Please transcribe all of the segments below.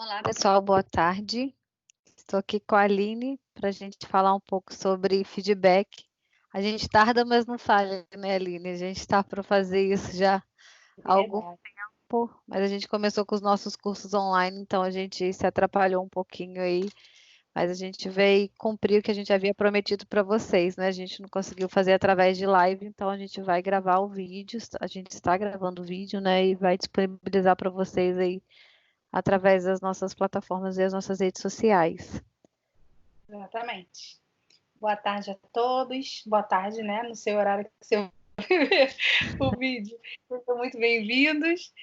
Olá, pessoal, boa tarde. Estou aqui com a Aline para a gente falar um pouco sobre feedback. A gente tarda, mas não falha, né, Aline? A gente está para fazer isso já há algum Verdade. tempo, mas a gente começou com os nossos cursos online, então a gente se atrapalhou um pouquinho aí, mas a gente veio cumprir o que a gente havia prometido para vocês, né? A gente não conseguiu fazer através de live, então a gente vai gravar o vídeo, a gente está gravando o vídeo, né, e vai disponibilizar para vocês aí através das nossas plataformas e as nossas redes sociais. Exatamente. Boa tarde a todos. Boa tarde, né? No seu horário que você vai ver o vídeo. Sejam muito bem-vindos.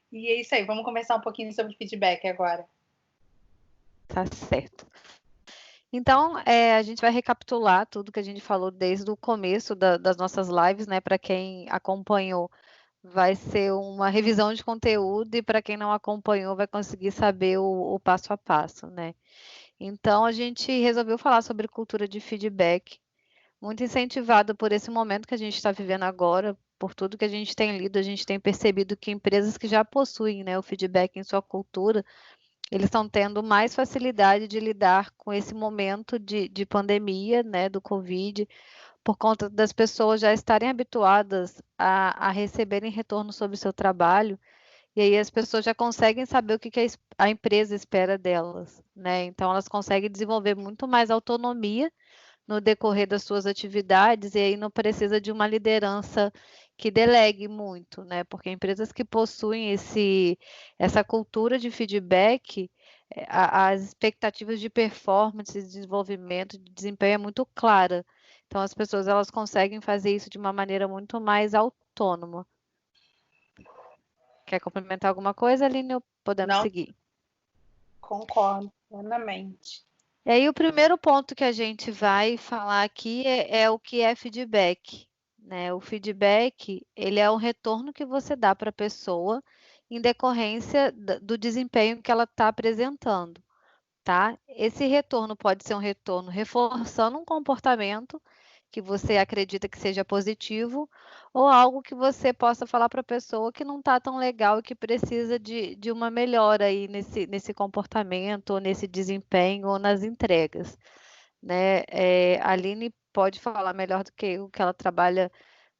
E é isso aí. Vamos conversar um pouquinho sobre feedback agora. Tá certo. Então, a gente vai recapitular tudo que a gente falou desde o começo das nossas lives, né? Para quem acompanhou, vai ser uma revisão de conteúdo, e para quem não acompanhou, vai conseguir saber o passo a passo, né? Então, a gente resolveu falar sobre cultura de feedback, muito incentivado por esse momento que a gente está vivendo agora, por tudo que a gente tem lido, a gente tem percebido que empresas que já possuem, né, o feedback em sua cultura, eles estão tendo mais facilidade de lidar com esse momento de pandemia, né, do Covid, por conta das pessoas já estarem habituadas a receberem retorno sobre o seu trabalho, e aí as pessoas já conseguem saber o que que a empresa espera delas, né? Então elas conseguem desenvolver muito mais autonomia no decorrer das suas atividades, e aí não precisa de uma liderança que delegue muito, né? Porque empresas que possuem essa cultura de feedback, as expectativas de performance, de desenvolvimento, de desempenho é muito clara. Então as pessoas elas conseguem fazer isso de uma maneira muito mais autônoma. Quer complementar alguma coisa, Aline, ou podemos Não seguir? concordo plenamente. E aí o primeiro ponto que a gente vai falar aqui é o que é feedback, né? O feedback, ele é um retorno que você dá para a pessoa em decorrência do desempenho que ela está apresentando, tá? Esse retorno pode ser um retorno reforçando um comportamento que você acredita que seja positivo, ou algo que você possa falar para a pessoa que não está tão legal e que precisa de uma melhora aí nesse comportamento, ou nesse desempenho, ou nas entregas, né? A Aline pode falar melhor do que eu, que ela trabalha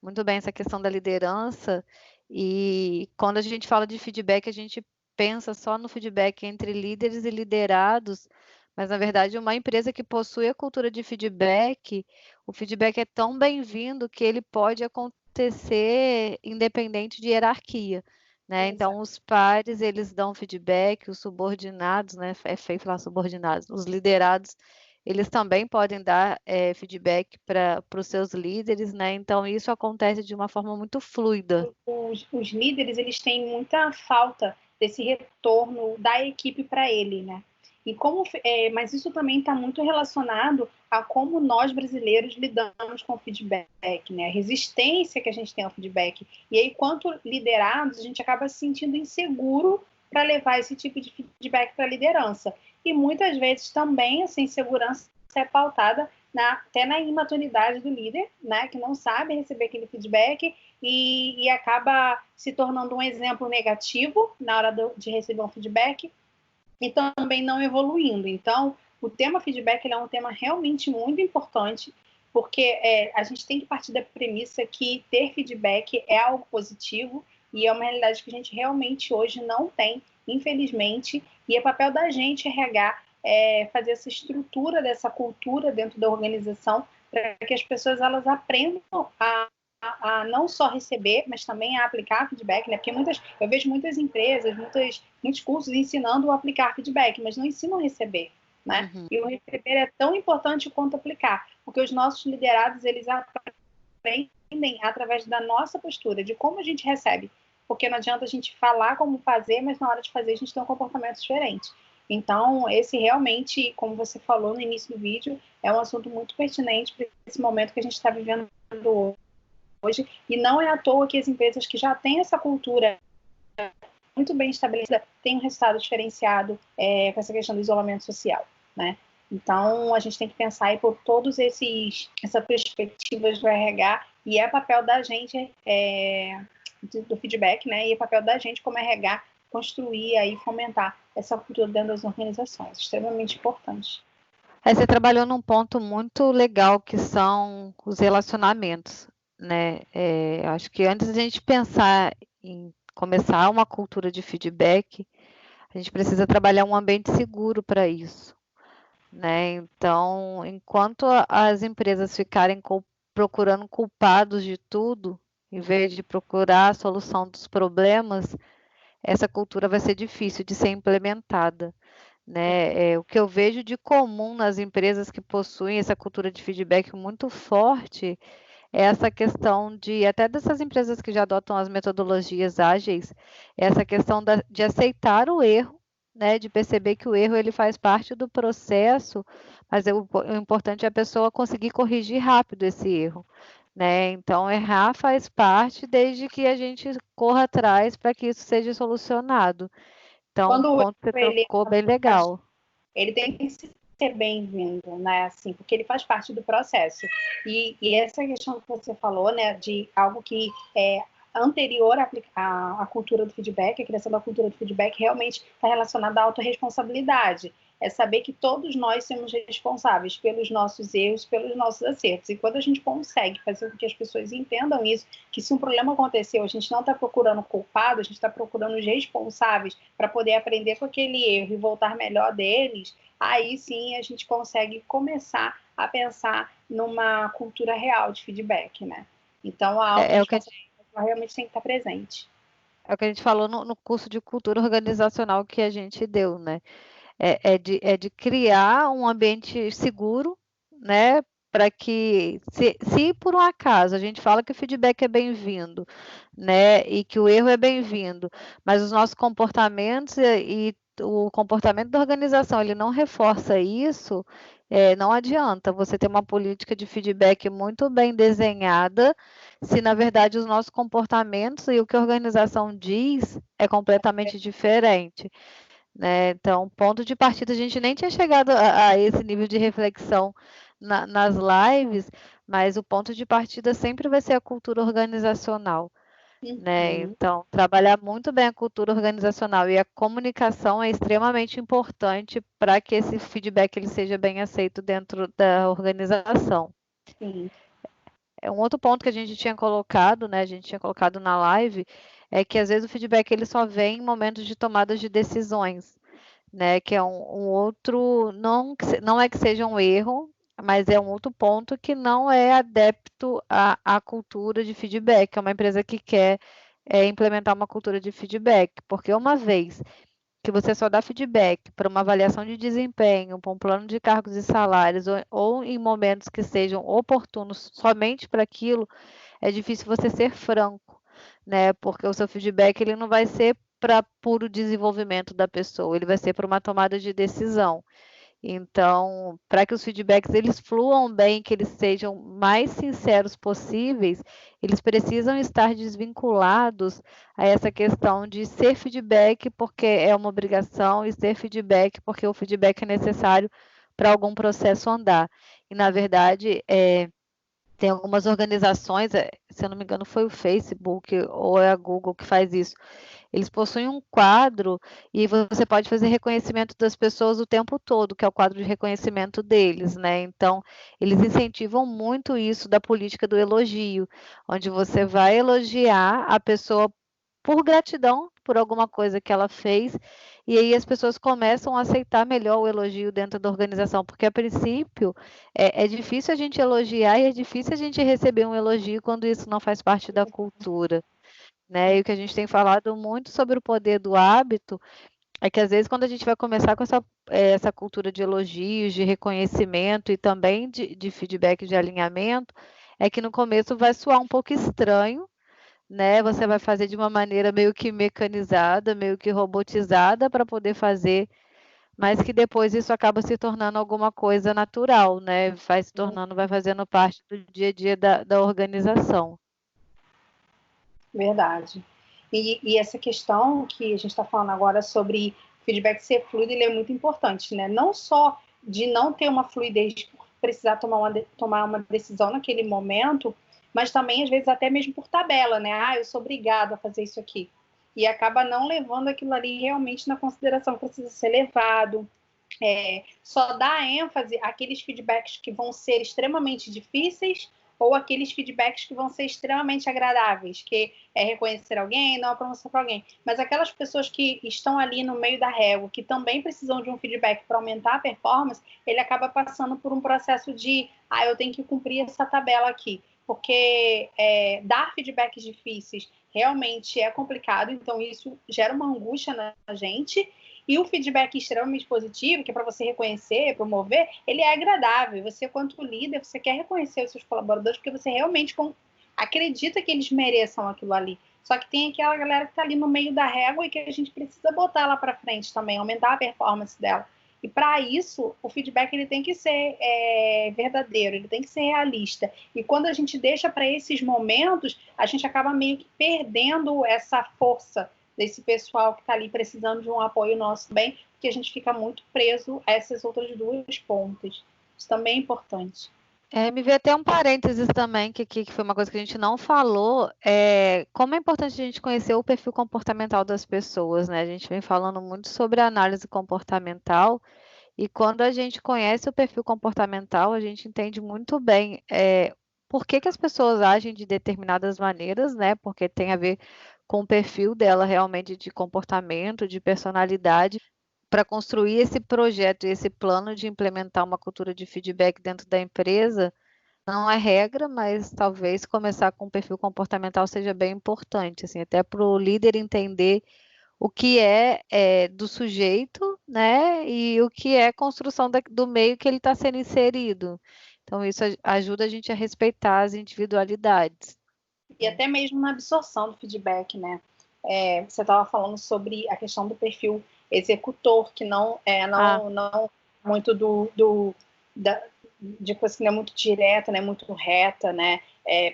muito bem essa questão da liderança, e quando a gente fala de feedback, a gente pensa só no feedback entre líderes e liderados, mas na verdade uma empresa que possui a cultura de feedback, o feedback é tão bem-vindo que ele pode acontecer independente de hierarquia, né? Exato. Então os pares, eles dão feedback, os subordinados, né? É feio falar subordinados, os liderados, eles também podem dar feedback para os seus líderes, né? Então isso acontece de uma forma muito fluida. Os líderes, eles têm muita falta desse retorno da equipe para ele, né? E mas isso também está muito relacionado a como nós brasileiros lidamos com o feedback, né? A resistência que a gente tem ao feedback. E aí, quanto liderados, a gente acaba se sentindo inseguro para levar esse tipo de feedback para a liderança. E muitas vezes também essa insegurança é pautada até na imaturidade do líder, né? Que não sabe receber aquele feedback e acaba se tornando um exemplo negativo na hora de receber um feedback e também não evoluindo. Então, o tema feedback é um tema realmente muito importante, porque a gente tem que partir da premissa que ter feedback é algo positivo e é uma realidade que a gente realmente hoje não tem, infelizmente, e é papel da gente, RH, fazer essa estrutura dessa cultura dentro da organização para que as pessoas elas aprendam a não só receber, mas também a aplicar feedback, né? Porque eu vejo muitas empresas, muitos cursos ensinando a aplicar feedback, mas não ensinam a receber, né? Uhum. E o receber é tão importante quanto aplicar, porque os nossos liderados, eles aprendem através da nossa postura, de como a gente recebe, porque não adianta a gente falar como fazer, mas na hora de fazer a gente tem um comportamento diferente. Então, esse realmente, como você falou no início do vídeo, é um assunto muito pertinente para esse momento que a gente está vivendo hoje, e não é à toa que as empresas que já têm essa cultura muito bem estabelecida têm um resultado diferenciado com essa questão do isolamento social, né? Então, a gente tem que pensar aí por todos essas perspectivas do RH, e papel da gente do feedback, né? E é papel da gente como RH construir aí, fomentar essa cultura dentro das organizações, extremamente importante. Você trabalhou num ponto muito legal, que são os relacionamentos, né? Acho que antes de a gente pensar em começar uma cultura de feedback, a gente precisa trabalhar um ambiente seguro para isso, né? Então, enquanto as empresas ficarem procurando culpados de tudo, em vez de procurar a solução dos problemas, essa cultura vai ser difícil de ser implementada, né? O que eu vejo de comum nas empresas que possuem essa cultura de feedback muito forte é essa questão de, até dessas empresas que já adotam as metodologias ágeis, essa questão de aceitar o erro, né? De perceber que o erro ele faz parte do processo, mas o importante é a pessoa conseguir corrigir rápido esse erro, né? Então, errar faz parte desde que a gente corra atrás para que isso seja solucionado. Então, o Quando ponto que você ele tocou bem legal. ele tem que ser bem-vindo, né? Assim, porque ele faz parte do processo. E essa questão que você falou, né, de algo que é anterior à cultura do feedback, a criação da cultura do feedback, realmente está relacionada à autorresponsabilidade. É saber que todos nós somos responsáveis pelos nossos erros, pelos nossos acertos. E quando a gente consegue fazer com que as pessoas entendam isso, que se um problema aconteceu, a gente não está procurando culpado, a gente está procurando os responsáveis para poder aprender com aquele erro e voltar melhor deles, aí sim a gente consegue começar a pensar numa cultura real de feedback, né? Então a É o que a autorresponsabilidade realmente tem que estar presente. É o que a gente falou no curso de cultura organizacional que a gente deu, né? É de criar um ambiente seguro, né? Para que, se por um acaso a gente fala que o feedback é bem-vindo, né? E que o erro é bem-vindo, mas os nossos comportamentos e o comportamento da organização ele não reforça isso, não adianta você ter uma política de feedback muito bem desenhada, se na verdade os nossos comportamentos e o que a organização diz é completamente diferente, né? Então, ponto de partida, a gente nem tinha chegado a esse nível de reflexão nas lives, mas o ponto de partida sempre vai ser a cultura organizacional, né? Então, trabalhar muito bem a cultura organizacional e a comunicação é extremamente importante para que esse feedback ele seja bem aceito dentro da organização. Sim. Um outro ponto que a gente tinha colocado, né? A gente tinha colocado na live, é que às vezes o feedback ele só vem em momentos de tomadas de decisões, né? Que é um outro, não é que seja um erro, mas é um outro ponto que não é adepto à cultura de feedback. É uma empresa que quer implementar uma cultura de feedback, porque uma vez que você só dá feedback para uma avaliação de desempenho, para um plano de cargos e salários, ou em momentos que sejam oportunos somente para aquilo, é difícil você ser franco, né? Porque o seu feedback ele não vai ser para puro desenvolvimento da pessoa, ele vai ser para uma tomada de decisão. Então, para que os feedbacks eles fluam bem, que eles sejam mais sinceros possíveis, eles precisam estar desvinculados a essa questão de ser feedback porque é uma obrigação e ser feedback porque o feedback é necessário para algum processo andar. E, na verdade, tem algumas organizações, se eu não me engano, foi o Facebook ou é a Google que faz isso. Eles possuem um quadro e você pode fazer reconhecimento das pessoas o tempo todo, que é o quadro de reconhecimento deles, né? Então, eles incentivam muito isso da política do elogio, onde você vai elogiar a pessoa por gratidão por alguma coisa que ela fez, e aí as pessoas começam a aceitar melhor o elogio dentro da organização, porque a princípio é difícil a gente elogiar e é difícil a gente receber um elogio quando isso não faz parte da cultura, né? E o que a gente tem falado muito sobre o poder do hábito é que às vezes quando a gente vai começar com essa cultura de elogios, de reconhecimento e também de feedback de alinhamento, é que no começo vai soar um pouco estranho, né? Você vai fazer de uma maneira meio que mecanizada, meio que robotizada para poder fazer, mas que depois isso acaba se tornando alguma coisa natural, né? Vai fazendo parte do dia a dia da organização. Verdade. E essa questão que a gente está falando agora sobre feedback ser fluido, ele é muito importante, né? Não só de não ter uma fluidez por precisar tomar uma decisão naquele momento, mas também, às vezes, até mesmo por tabela, né? Ah, eu sou obrigado a fazer isso aqui. e acaba não levando aquilo ali realmente na consideração que precisa ser levado. Só dá ênfase àqueles feedbacks que vão ser extremamente difíceis ou aqueles feedbacks que vão ser extremamente agradáveis, que é reconhecer alguém, não a promoção para alguém. Mas aquelas pessoas que estão ali no meio da régua, que também precisam de um feedback para aumentar a performance, ele acaba passando por um processo de, eu tenho que cumprir essa tabela aqui. Porque dar feedbacks difíceis realmente é complicado, então isso gera uma angústia na gente. E o feedback extremamente positivo, que é para você reconhecer, promover, ele é agradável. Você, quanto líder, você quer reconhecer os seus colaboradores porque você realmente acredita que eles mereçam aquilo ali. Só que tem aquela galera que está ali no meio da régua e que a gente precisa botar lá para frente também, aumentar a performance dela. E para isso, o feedback ele tem que ser verdadeiro, ele tem que ser realista. E quando a gente deixa para esses momentos, a gente acaba meio que perdendo essa força desse pessoal que está ali precisando de um apoio nosso também, porque a gente fica muito preso a essas outras duas pontas. Isso também é importante. Me veio até um parênteses também, que foi uma coisa que a gente não falou, como é importante a gente conhecer o perfil comportamental das pessoas, né? A gente vem falando muito sobre a análise comportamental, e quando a gente conhece o perfil comportamental, a gente entende muito bem por que as pessoas agem de determinadas maneiras, né? Porque tem a ver com o perfil dela realmente de comportamento, de personalidade, para construir esse projeto e esse plano de implementar uma cultura de feedback dentro da empresa. Não é regra, mas talvez começar com o perfil comportamental seja bem importante, assim, até para o líder entender o que é do sujeito, né, e o que é construção do meio que ele está sendo inserido. Então, isso ajuda a gente a respeitar as individualidades. E até mesmo na absorção do feedback, né? Você estava falando sobre a questão do perfil executor, que não muito de coisa que não é muito direta, né? Muito reta, né?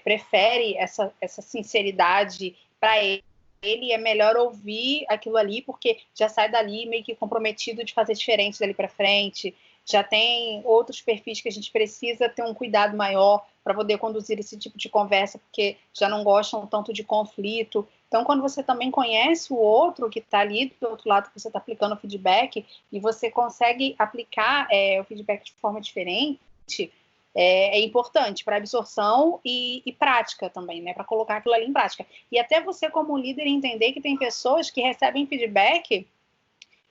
Prefere essa sinceridade para ele. Ele é melhor ouvir aquilo ali, porque já sai dali meio que comprometido de fazer diferente dali para frente. Já tem outros perfis que a gente precisa ter um cuidado maior para poder conduzir esse tipo de conversa, porque já não gostam tanto de conflito. Então, quando você também conhece o outro que está ali do outro lado, que você está aplicando o feedback, e você consegue aplicar o feedback de forma diferente, é importante para absorção e prática também, né? Para colocar aquilo ali em prática. E até você, como líder, entender que tem pessoas que recebem feedback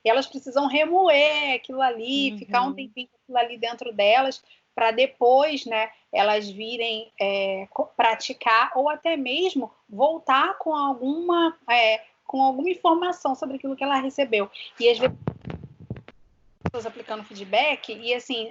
e elas precisam remoer aquilo ali, ficar um tempinho com aquilo ali dentro delas, para depois, né, elas virem praticar ou até mesmo voltar com alguma informação sobre aquilo que ela recebeu. E às vezes pessoas aplicando feedback e assim,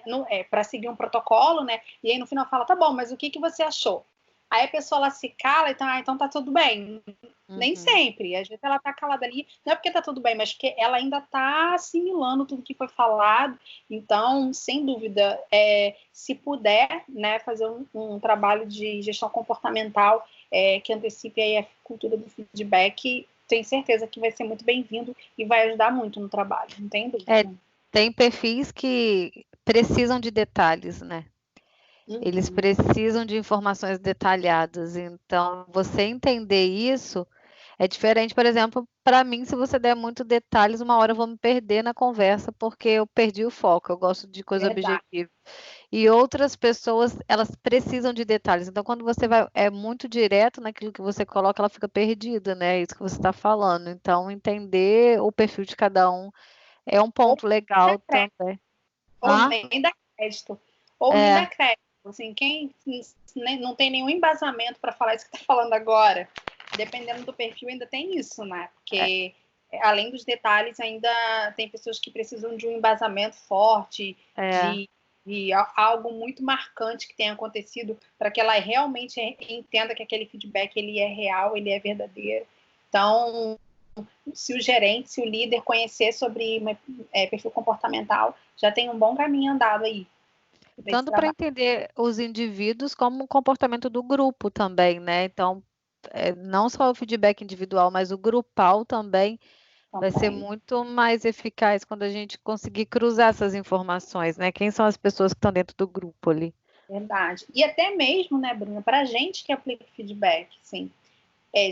para seguir um protocolo, né? E aí no final fala, tá bom, mas o que você achou? Aí a pessoa ela se cala e então tá tudo bem. Nem sempre. Às vezes ela tá calada ali, não é porque tá tudo bem, mas porque ela ainda tá assimilando tudo que foi falado. Então, sem dúvida, se puder, né, fazer um trabalho de gestão comportamental que antecipe aí a cultura do feedback, tenho certeza que vai ser muito bem-vindo e vai ajudar muito no trabalho, não tem dúvida. Tem perfis que precisam de detalhes, né? Eles precisam de informações detalhadas. Então, você entender isso é diferente, por exemplo, para mim, se você der muito detalhes, uma hora eu vou me perder na conversa porque eu perdi o foco. Eu gosto de coisa objetiva. E outras pessoas, elas precisam de detalhes. Então, quando você é muito direto naquilo que você coloca, ela fica perdida, né? É isso que você está falando. Então, entender o perfil de cada um é um ponto legal também. Ou nem dá crédito. Ou nem dá crédito. Assim, quem não tem nenhum embasamento para falar isso que está falando agora, dependendo do perfil, ainda tem isso, né? Porque além dos detalhes, ainda tem pessoas que precisam de um embasamento forte, de algo muito marcante que tenha acontecido, para que ela realmente entenda que aquele feedback ele é real, ele é verdadeiro. Então, se o gerente, se o líder conhecer sobre perfil comportamental, já tem um bom caminho andado aí. Tanto para entender os indivíduos como o comportamento do grupo também, né? Então, não só o feedback individual, mas o grupal também vai ser muito mais eficaz quando a gente conseguir cruzar essas informações, né? Quem são as pessoas que estão dentro do grupo ali? Verdade. E até mesmo, né, Bruna, para a gente que aplica feedback, sim.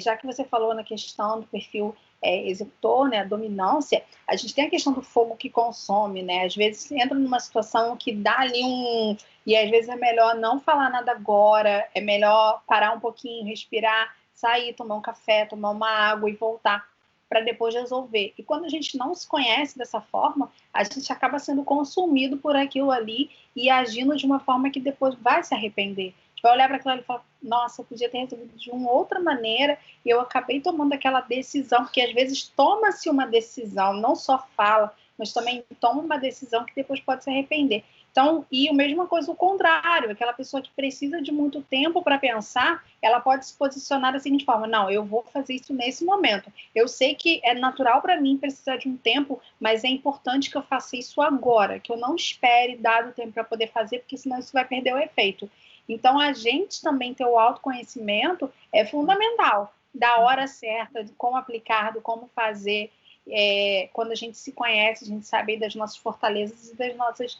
Já que você falou na questão do perfil executor, né, a dominância, a gente tem a questão do fogo que consome, né? Às vezes entra numa situação que dá ali e às vezes é melhor não falar nada agora, é melhor parar um pouquinho, respirar, sair, tomar um café, tomar uma água e voltar para depois resolver. E quando a gente não se conhece dessa forma, a gente acaba sendo consumido por aquilo ali e agindo de uma forma que depois vai se arrepender. Vai olhar para aquilo ali e falar, nossa, eu podia ter resolvido de uma outra maneira e eu acabei tomando aquela decisão, porque às vezes toma-se uma decisão, não só fala, mas também toma uma decisão que depois pode se arrepender. Então, e a mesma coisa o contrário, aquela pessoa que precisa de muito tempo para pensar, ela pode se posicionar da seguinte forma, não, eu vou fazer isso nesse momento. Eu sei que é natural para mim precisar de um tempo, mas é importante que eu faça isso agora, que eu não espere dado o tempo para poder fazer, porque senão isso vai perder o efeito. Então, a gente também ter o autoconhecimento é fundamental, da hora certa, de como aplicar, de como fazer. Quando a gente se conhece, a gente sabe das nossas fortalezas e das nossas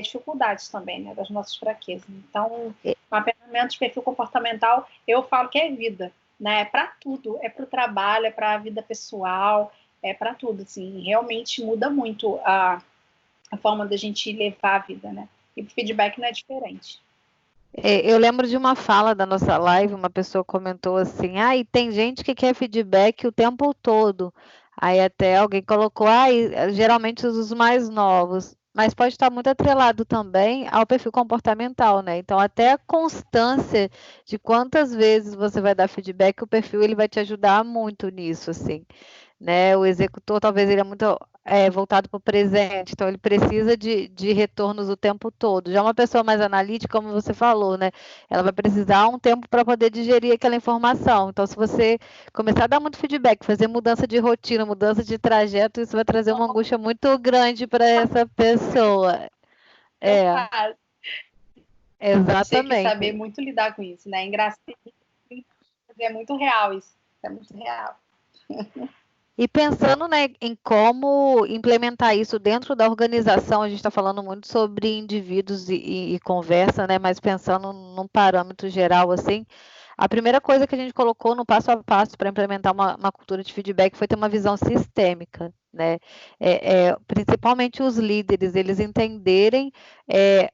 dificuldades também, né? Das nossas fraquezas. Então, mapeamento de perfil comportamental, eu falo que é vida, né? É para tudo, é para o trabalho, é para a vida pessoal, é para tudo, assim, realmente muda muito a forma da gente levar a vida, né? E o feedback não é diferente. Eu lembro de uma fala da nossa live, uma pessoa comentou assim, e tem gente que quer feedback o tempo todo. Aí até alguém colocou, geralmente os mais novos, mas pode estar muito atrelado também ao perfil comportamental, né? Então até a constância de quantas vezes você vai dar feedback, o perfil ele vai te ajudar muito nisso, assim. Né? O executor talvez ele é muito voltado para o presente, então ele precisa de retornos o tempo todo. Já uma pessoa mais analítica, como você falou, né? Ela vai precisar um tempo para poder digerir aquela informação. Então, se você começar a dar muito feedback, fazer mudança de rotina, mudança de trajeto, isso vai trazer uma angústia muito grande para essa pessoa. Exatamente. Tem que saber muito lidar com isso, né? É engraçado, é muito real isso. É muito real. E pensando, né, em como implementar isso dentro da organização, a gente está falando muito sobre indivíduos e conversa, né, mas pensando num parâmetro geral, assim, a primeira coisa que a gente colocou no passo a passo para implementar uma cultura de feedback foi ter uma visão sistêmica, né? Principalmente os líderes, eles entenderem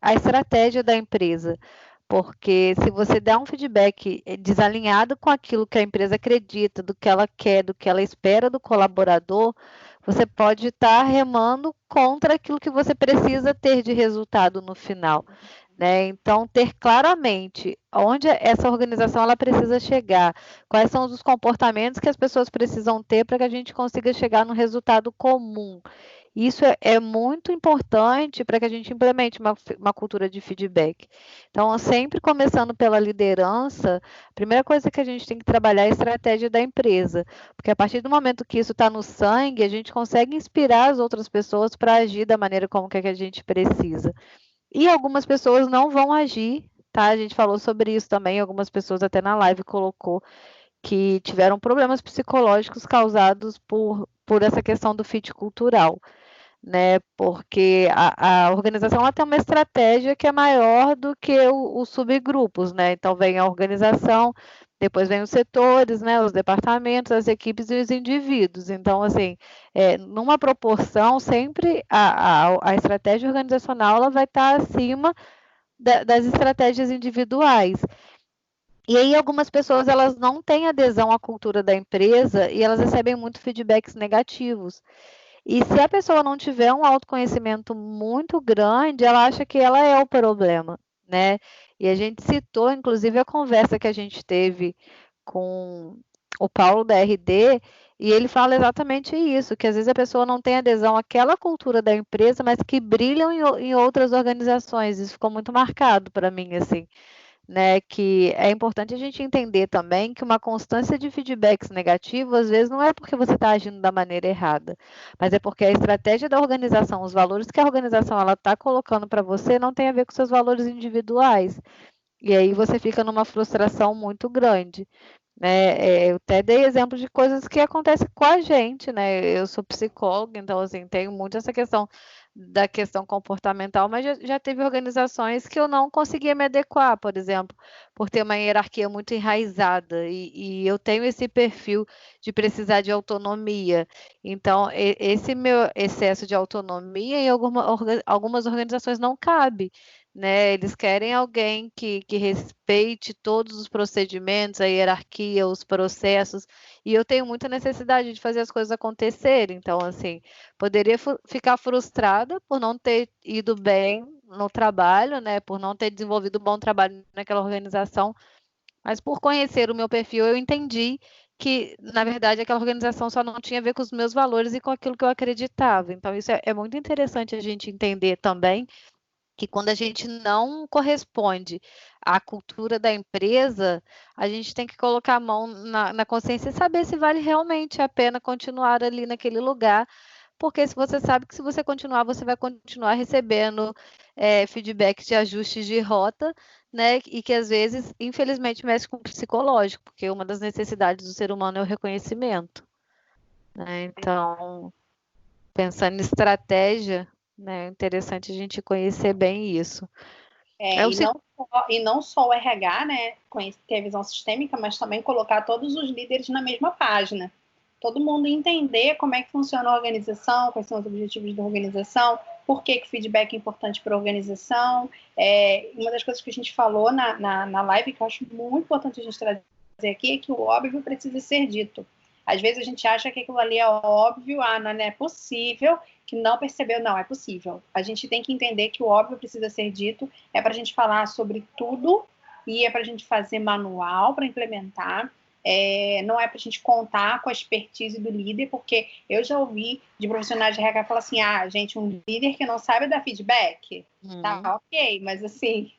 a estratégia da empresa. Porque se você dá um feedback desalinhado com aquilo que a empresa acredita, do que ela quer, do que ela espera do colaborador, você pode estar remando contra aquilo que você precisa ter de resultado no final. Né? Então, ter claramente onde essa organização ela precisa chegar, quais são os comportamentos que as pessoas precisam ter para que a gente consiga chegar no resultado comum. Isso é muito importante para que a gente implemente uma cultura de feedback. Então, sempre começando pela liderança, a primeira coisa que a gente tem que trabalhar é a estratégia da empresa, porque a partir do momento que isso está no sangue, a gente consegue inspirar as outras pessoas para agir da maneira como que a gente precisa. E algumas pessoas não vão agir, tá? A gente falou sobre isso também, algumas pessoas até na live colocou que tiveram problemas psicológicos causados por essa questão do fit cultural, né? Porque a organização ela tem uma estratégia que é maior do que os subgrupos, né? Então vem a organização, depois vem os setores, né? Os departamentos, as equipes e os indivíduos. Então, assim, numa proporção, sempre a estratégia organizacional ela vai estar acima das estratégias individuais. E aí algumas pessoas elas não têm adesão à cultura da empresa e elas recebem muito feedbacks negativos. E se a pessoa não tiver um autoconhecimento muito grande, ela acha que ela é o problema, né? E a gente citou, inclusive, a conversa que a gente teve com o Paulo da RD, e ele fala exatamente isso, que às vezes a pessoa não tem adesão àquela cultura da empresa, mas que brilham em outras organizações. Isso ficou muito marcado para mim, assim. Né, que é importante a gente entender também que uma constância de feedbacks negativos, às vezes, não é porque você está agindo da maneira errada, mas é porque a estratégia da organização, os valores que a organização está colocando para você, não tem a ver com seus valores individuais. E aí você fica numa frustração muito grande. Né? Eu até dei exemplo de coisas que acontecem com a gente, né? Eu sou psicóloga, então assim, tenho muito essa questão da questão comportamental, mas já teve organizações que eu não conseguia me adequar, por exemplo, por ter uma hierarquia muito enraizada, e eu tenho esse perfil de precisar de autonomia. Então, esse meu excesso de autonomia em algumas organizações não cabe, né? Eles querem alguém que respeite todos os procedimentos, a hierarquia, os processos, e eu tenho muita necessidade de fazer as coisas acontecerem. Então, assim, poderia ficar frustrada por não ter ido bem no trabalho, né? Por não ter desenvolvido um bom trabalho naquela organização, mas por conhecer o meu perfil, eu entendi que, na verdade, aquela organização só não tinha a ver com os meus valores e com aquilo que eu acreditava. Então, isso é muito interessante a gente entender também que quando a gente não corresponde à cultura da empresa, a gente tem que colocar a mão na consciência e saber se vale realmente a pena continuar ali naquele lugar, porque se você sabe que se você continuar, você vai continuar recebendo feedback de ajustes de rota, né? E que às vezes, infelizmente, mexe com o psicológico, porque uma das necessidades do ser humano é o reconhecimento, né? Então, pensando em estratégia, né? É interessante a gente conhecer bem isso. E não só o RH, né, ter a visão sistêmica, mas também colocar todos os líderes na mesma página. Todo mundo entender como é que funciona a organização, quais são os objetivos da organização, por que o feedback é importante para a organização. Uma das coisas que a gente falou na live, que eu acho muito importante a gente trazer aqui, é que o óbvio precisa ser dito. Às vezes a gente acha que aquilo ali é óbvio, não é possível, que não percebeu, não, é possível. A gente tem que entender que o óbvio precisa ser dito, é para a gente falar sobre tudo e é para a gente fazer manual para implementar, não é para a gente contar com a expertise do líder, porque eu já ouvi de profissionais de RH falar assim, gente, um líder que não sabe dar feedback, tá ok, mas assim,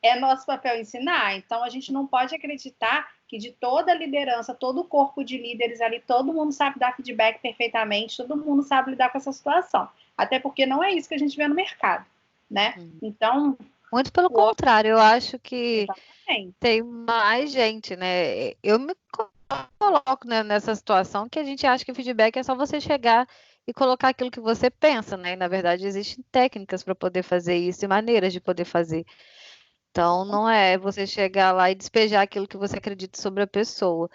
é nosso papel ensinar, então a gente não pode acreditar que de toda a liderança, todo o corpo de líderes ali, todo mundo sabe dar feedback perfeitamente, todo mundo sabe lidar com essa situação. Até porque não é isso que a gente vê no mercado, né? Então... Muito pelo contrário, eu acho que exatamente. Tem mais gente, né? Eu me coloco, né, nessa situação que a gente acha que feedback é só você chegar e colocar aquilo que você pensa, né? E, na verdade, existem técnicas para poder fazer isso e maneiras de poder fazer. Então, não é você chegar lá e despejar aquilo que você acredita sobre a pessoa,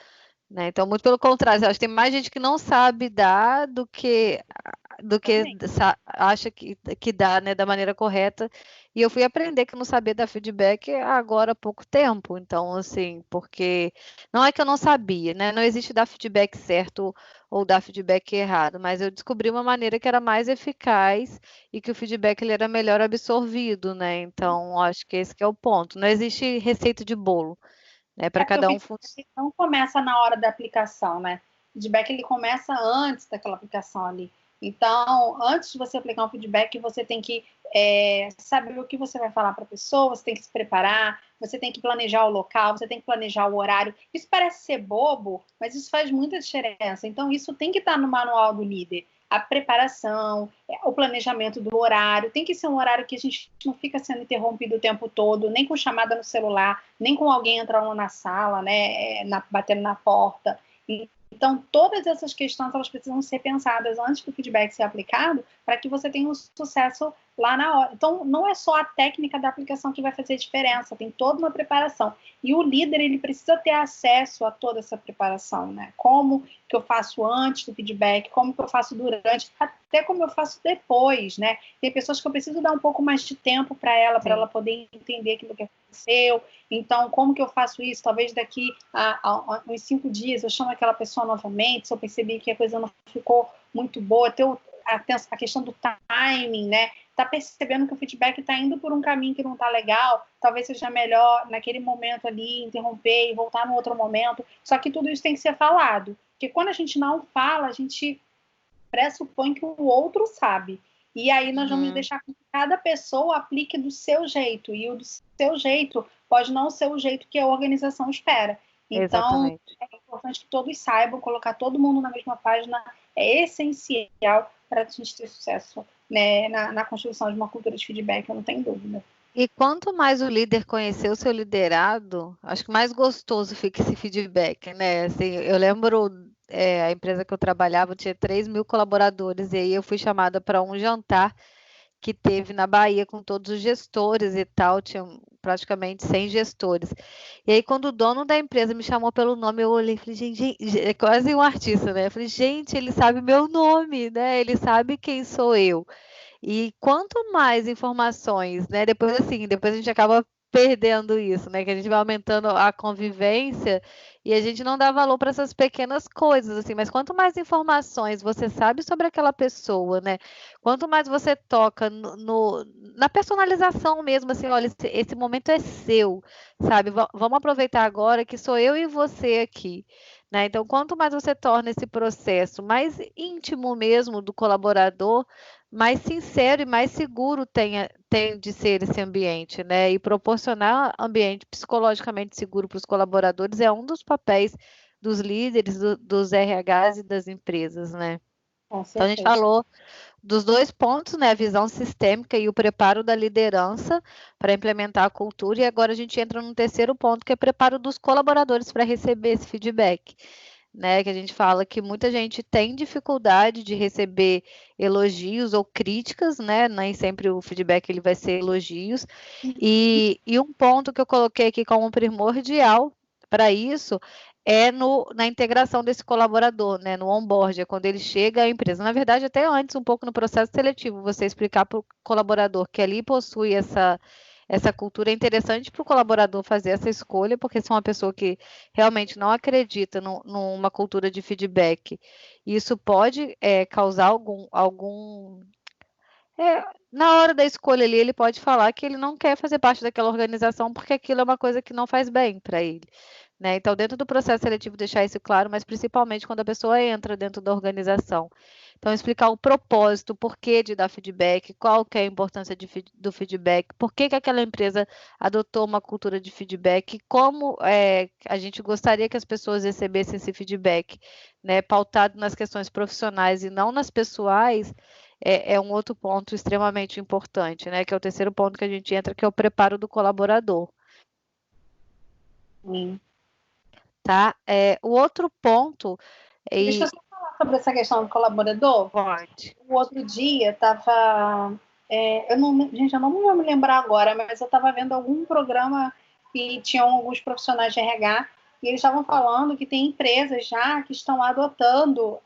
né? Então, muito pelo contrário, eu acho que tem mais gente que não sabe dar do que acha que dá, né, da maneira correta. E eu fui aprender que não saber dar feedback agora há pouco tempo. Então, assim, porque não é que eu não sabia, né? Não existe dar feedback certo ou dar feedback errado, mas eu descobri uma maneira que era mais eficaz e que o feedback ele era melhor absorvido, né? Então, acho que esse que é o ponto. Não existe receita de bolo, né? Para cada um feedback não começa na hora da aplicação, né? O feedback ele começa antes daquela aplicação ali. Então, antes de você aplicar um feedback, você tem que saber o que você vai falar para a pessoa, você tem que se preparar, você tem que planejar o local, você tem que planejar o horário. Isso parece ser bobo, mas isso faz muita diferença. Então, isso tem que estar no manual do líder. A preparação, o planejamento do horário, tem que ser um horário que a gente não fica sendo interrompido o tempo todo, nem com chamada no celular, nem com alguém entrando na sala, né, batendo na porta. Então, todas essas questões elas precisam ser pensadas antes do feedback ser aplicado para que você tenha um sucesso lá na hora. Então, não é só a técnica da aplicação que vai fazer diferença, tem toda uma preparação. E o líder, ele precisa ter acesso a toda essa preparação, né? Como que eu faço antes do feedback, como que eu faço durante, até como eu faço depois, né? Tem pessoas que eu preciso dar um pouco mais de tempo para ela poder entender aquilo que aconteceu. Então, como que eu faço isso? Talvez daqui a uns 5 dias eu chamo aquela pessoa novamente, se eu percebi que a coisa não ficou muito boa, ter a questão do timing, né? Tá percebendo que o feedback está indo por um caminho que não está legal, talvez seja melhor naquele momento ali interromper e voltar no outro momento. Só que tudo isso tem que ser falado, porque quando a gente não fala, a gente pressupõe que o outro sabe. E aí nós vamos deixar que cada pessoa aplique do seu jeito, e o do seu jeito pode não ser o jeito que a organização espera. Então, Exatamente. É importante que todos saibam, colocar todo mundo na mesma página é essencial para a gente ter sucesso, né, na construção de uma cultura de feedback, eu não tenho dúvida. E quanto mais o líder conhecer o seu liderado, acho que mais gostoso fica esse feedback, né? Assim, eu lembro, a empresa que eu trabalhava tinha 3.000 colaboradores, e aí eu fui chamada para um jantar que teve na Bahia com todos os gestores e tal, tinha praticamente 100 gestores. E aí, quando o dono da empresa me chamou pelo nome, eu olhei e falei, gente, é quase um artista, né? Eu falei, gente, ele sabe meu nome, né? Ele sabe quem sou eu. E quanto mais informações, né? Depois a gente acaba perdendo isso, né? Que a gente vai aumentando a convivência e a gente não dá valor para essas pequenas coisas, assim. Mas quanto mais informações você sabe sobre aquela pessoa, né? Quanto mais você toca na personalização mesmo, assim, olha, esse momento é seu, sabe? Vamos aproveitar agora que sou eu e você aqui. Né? Então, quanto mais você torna esse processo mais íntimo mesmo do colaborador, mais sincero e mais seguro tem de ser esse ambiente, né? E proporcionar ambiente psicologicamente seguro para os colaboradores é um dos papéis dos líderes, dos RHs e das empresas, né? Com Então, a gente certeza. falou dos 2 pontos, né? A visão sistêmica e o preparo da liderança para implementar a cultura. E agora a gente entra no terceiro ponto, que é o preparo dos colaboradores para receber esse feedback. Né, que a gente fala que muita gente tem dificuldade de receber elogios ou críticas, né? Nem sempre o feedback ele vai ser elogios. E um ponto que eu coloquei aqui como primordial para isso é na integração desse colaborador, né? No onboard, é quando ele chega à empresa. Na verdade, até antes, um pouco no processo seletivo, você explicar para o colaborador que ali possui essa cultura é interessante para o colaborador fazer essa escolha, porque se é uma pessoa que realmente não acredita numa cultura de feedback, isso pode causar algum na hora da escolha ali, ele pode falar que ele não quer fazer parte daquela organização porque aquilo é uma coisa que não faz bem para ele. Né? Então, dentro do processo seletivo, deixar isso claro, mas principalmente quando a pessoa entra dentro da organização. Então, explicar o propósito, o porquê de dar feedback, qual que é a importância do feedback, por que aquela empresa adotou uma cultura de feedback, como a gente gostaria que as pessoas recebessem esse feedback, né, pautado nas questões profissionais e não nas pessoais, é um outro ponto extremamente importante, né, que é o terceiro ponto que a gente entra, que é o preparo do colaborador. Sim. Tá? O outro ponto. Deixa eu só falar sobre essa questão do colaborador. Pode. O outro dia estava. Gente, eu não vou me lembrar agora, mas eu estava vendo algum programa que tinham alguns profissionais de RH e eles estavam falando que tem empresas já que estão adotando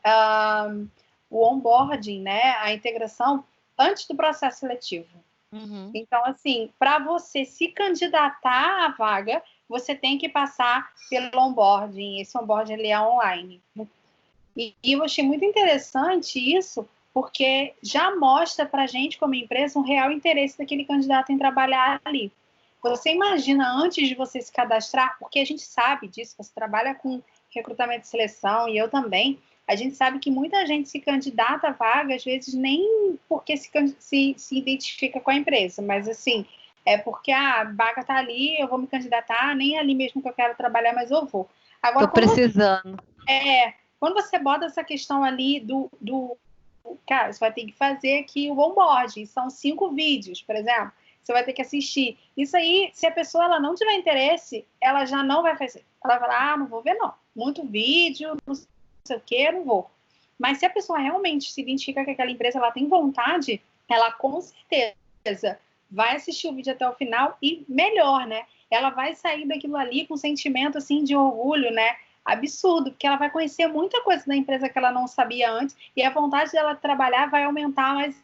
o onboarding, né, a integração, antes do processo seletivo. Uhum. Então, assim, para você se candidatar à vaga, você tem que passar pelo onboarding. Esse onboarding ele é online. E eu achei muito interessante isso, porque já mostra para a gente, como empresa, um real interesse daquele candidato em trabalhar ali. Você imagina, antes de você se cadastrar, porque a gente sabe disso, você trabalha com recrutamento e seleção, e eu também, a gente sabe que muita gente se candidata a vaga, às vezes nem porque se identifica com a empresa, mas assim, é porque a vaga está ali, eu vou me candidatar, nem ali mesmo que eu quero trabalhar, mas eu vou. Agora, Tô precisando. quando você bota essa questão ali cara, você vai ter que fazer aqui o onboarding, são 5 vídeos, por exemplo, você vai ter que assistir. Isso aí, se a pessoa ela não tiver interesse, ela já não vai fazer. Ela vai falar, não vou ver não, muito vídeo, não sei o que, não vou. Mas se a pessoa realmente se identifica com aquela empresa, ela tem vontade, ela com certeza vai assistir o vídeo até o final e melhor, né? Ela vai sair daquilo ali com um sentimento assim de orgulho, né? Absurdo, porque ela vai conhecer muita coisa da empresa que ela não sabia antes e a vontade dela trabalhar vai aumentar mais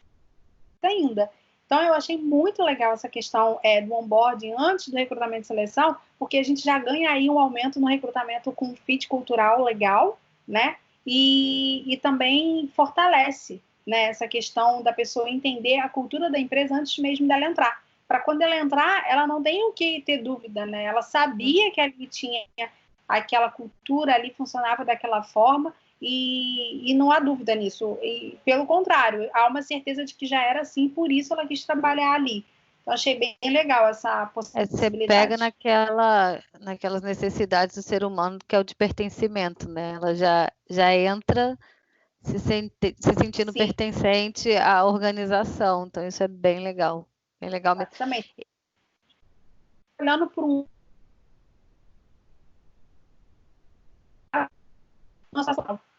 ainda. Então, eu achei muito legal essa questão do onboarding antes do recrutamento e seleção, porque a gente já ganha aí um aumento no recrutamento com fit cultural legal, né? E também fortalece, né, essa questão da pessoa entender a cultura da empresa antes mesmo dela entrar. Para quando ela entrar, ela não tem o que ter dúvida, né? Ela sabia que ali tinha aquela cultura ali funcionava daquela forma e não há dúvida nisso. E, pelo contrário, há uma certeza de que já era assim, por isso ela quis trabalhar ali. Então, achei bem legal essa Você pega possibilidade. naquelas necessidades do ser humano, que é o de pertencimento, né? Ela já entra se sentindo Sim, pertencente à organização. Então, isso é bem legal. Bem legal mesmo. exatamente. Olhando por um